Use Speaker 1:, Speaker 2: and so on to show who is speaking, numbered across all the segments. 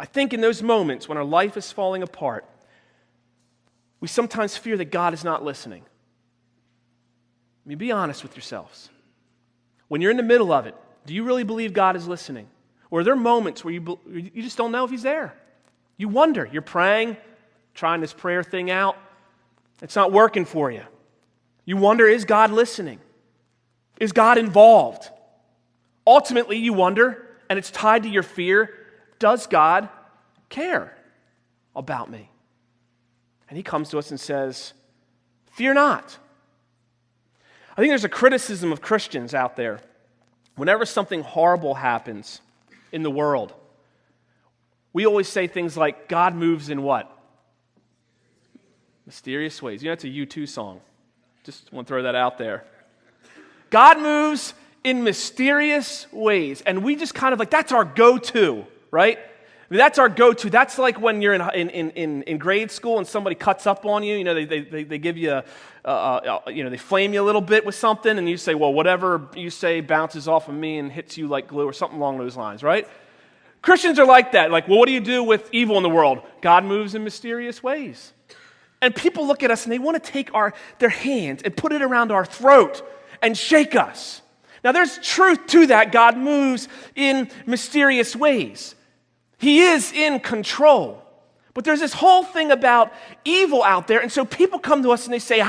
Speaker 1: I think in those moments when our life is falling apart, we sometimes fear that God is not listening. I mean, be honest with yourselves. When you're in the middle of it, do you really believe God is listening? Or are there moments where you just don't know if He's there? You wonder. You're praying, trying this prayer thing out. It's not working for you. You wonder, is God listening? Is God involved? Ultimately, you wonder, and it's tied to your fear, does God care about me? And He comes to us and says, fear not. I think there's a criticism of Christians out there. Whenever something horrible happens in the world, we always say things like, God moves in what? Mysterious ways. You know, it's a U2 song. Just want to throw that out there. God moves in mysterious ways. And we just kind of like, that's our go-to, right? I mean, that's our go-to. That's like when you're in grade school and somebody cuts up on you. You know, they give you, they flame you a little bit with something, and you say, well, whatever you say bounces off of me and hits you like glue or something along those lines, right? Christians are like that. Like, well, what do you do with evil in the world? God moves in mysterious ways. And people look at us and they want to take their hand and put it around our throat and shake us. Now, there's truth to that. God moves in mysterious ways. He is in control. But there's this whole thing about evil out there, and so people come to us and they say,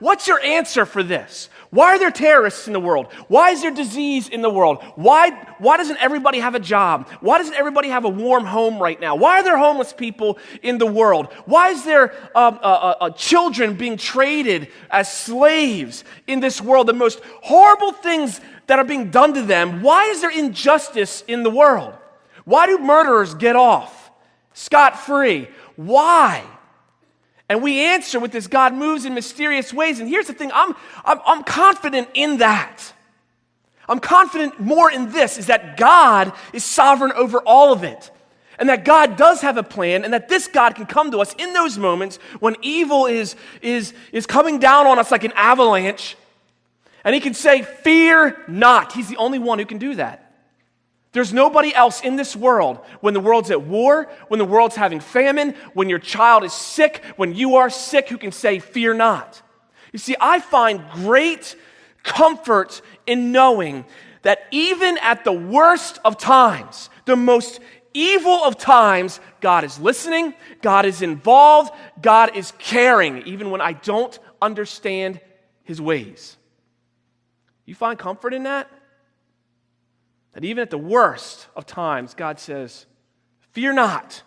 Speaker 1: what's your answer for this? Why are there terrorists in the world? Why is there disease in the world? Why doesn't everybody have a job? Why doesn't everybody have a warm home right now? Why are there homeless people in the world? Why is there children being traded as slaves in this world? The most horrible things that are being done to them. Why is there injustice in the world? Why do murderers get off scot-free? Why? And we answer with this, God moves in mysterious ways. And here's the thing, I'm confident in that. I'm confident more in this, is that God is sovereign over all of it. And that God does have a plan, and that this God can come to us in those moments when evil is coming down on us like an avalanche. And He can say, fear not. He's the only one who can do that. There's nobody else in this world, when the world's at war, when the world's having famine, when your child is sick, when you are sick, who can say, fear not. You see, I find great comfort in knowing that even at the worst of times, the most evil of times, God is listening, God is involved, God is caring, even when I don't understand His ways. You find comfort in that? That even at the worst of times, God says, fear not.